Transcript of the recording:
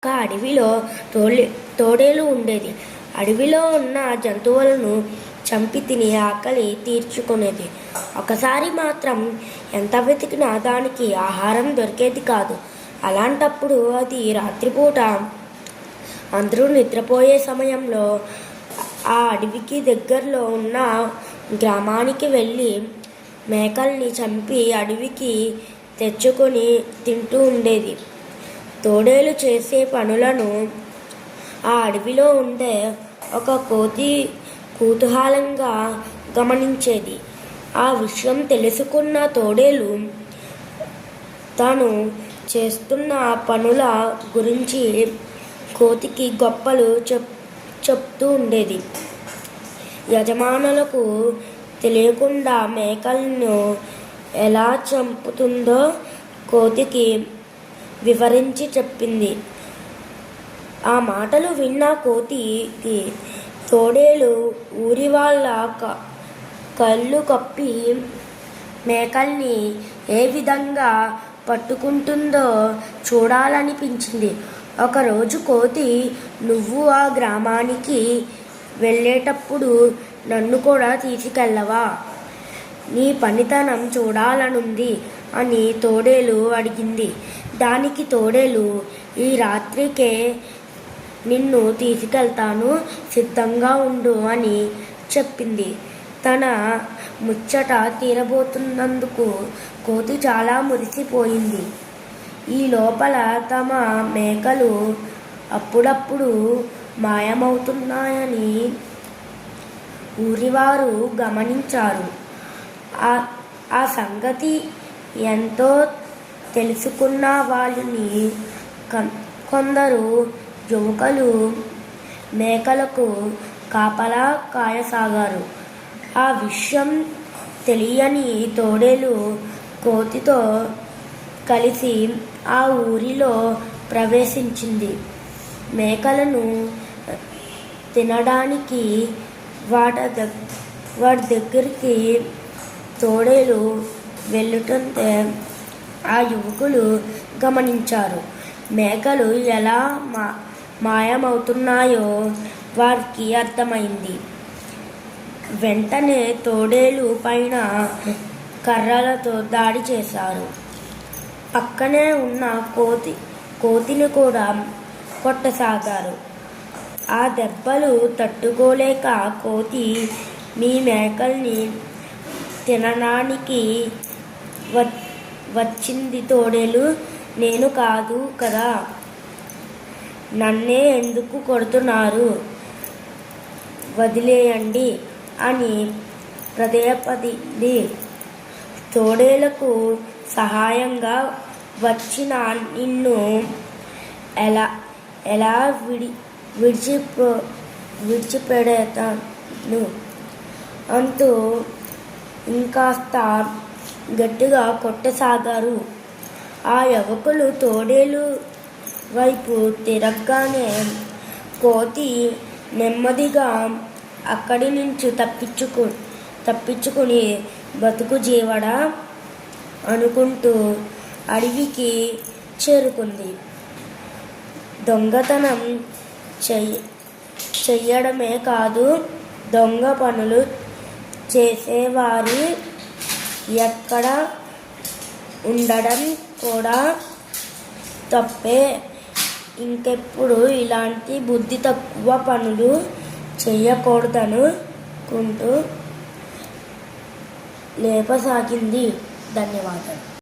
ఒక అడవిలో తోడేలు ఉండేది. అడవిలో ఉన్న జంతువులను చంపి తిని ఆకలి తీర్చుకునేది. ఒకసారి మాత్రం ఎంత వెతికినా దానికి ఆహారం దొరికేది కాదు. అలాంటప్పుడు అది రాత్రిపూట అందరూ నిద్రపోయే సమయంలో ఆ అడవికి దగ్గరలో ఉన్న గ్రామానికి వెళ్ళి మేకల్ని చంపి అడవికి తెచ్చుకొని తింటూ ఉండేది. తోడేలు చేసే పనులను ఆ అడవిలో ఉండే ఒక కోతి కుతూహలంగా గమనించేది. ఆ విషయం తెలుసుకున్న తోడేలు తాను చేస్తున్న పనుల గురించి కోతికి గొప్పలు చెప్తూ ఉండేది. యజమానులకు తెలియకుండా మేకలను ఎలా చంపుతుందో కోతికి వివరించి చెప్పింది. ఆ మాటలు విన్న కోతికి తోడేలు ఊరి వాళ్ళ కళ్ళు కప్పి మేకల్ని ఏ విధంగా పట్టుకుంటుందో చూడాలనిపించింది. ఒకరోజు కోతి, నువ్వు ఆ గ్రామానికి వెళ్ళేటప్పుడు నన్ను కూడా తీసుకెళ్ళవా? నీ పనితనం చూడాలనుంది అని తోడేలు అడిగింది. దానికి తోడేలు, ఈ రాత్రికే నిన్ను తీసుకెళ్తాను, సిద్ధంగా ఉండు అని చెప్పింది. తన ముచ్చట తీరబోతున్నందుకు కోతి చాలా మురిసిపోయింది. ఈ లోపల తమ మేకలు అప్పుడప్పుడు మాయమవుతున్నాయని ఊరివారు గమనించారు. ఆ సంగతి ఎంతో తెలుసుకున్న వాళ్ళని కొందరు యువకులు మేకలకు కాపలా కాయసాగారు. ఆ విషయం తెలియని తోడేలు కోతితో కలిసి ఆ ఊరిలో ప్రవేశించింది. మేకలను తినడానికి వాటి దగ్గరికి తోడేలు వెళ్ళుతుంటే ఆ యువకులు గమనించారు. మేకలు ఎలా మాయమవుతున్నాయో వారికి అర్థమైంది. వెంటనే తోడేలు పైన కర్రలతో దాడి చేశారు. పక్కనే ఉన్న కోతిని కూడా కొట్టసాగారు. ఆ దెబ్బలు తట్టుకోలేక కోతి, మీ మేకల్ని తినడానికి వచ్చింది తోడేలు, నేను కాదు కదా, నన్నే ఎందుకు కొడుతున్నారు, వదిలేయండి అని ప్రాధేయపడింది. తోడేలకు సహాయంగా వచ్చిన నిన్ను ఎలా విడిచిపెడతాను అంటూ ఇంకాస్త గట్టిగా కొట్టసాగారు. ఆ యువకులు తోడేలు వైపు తిరగగానే కోతి నెమ్మదిగా అక్కడి నుంచి తప్పించుకుని బతుకు జీవడా అనుకుంటూ అడవికి చేరుకుంది. దొంగతనం చెయ్యడమే కాదు, దొంగ పనులు చేసేవారి ఎక్కడ ఉండడం కూడా తప్పే. ఇంకెప్పుడు ఇలాంటి బుద్ధి తక్కువ పనులు చెయ్యకూడదనుకుంటూ లేపసాగింది. ధన్యవాదాలు.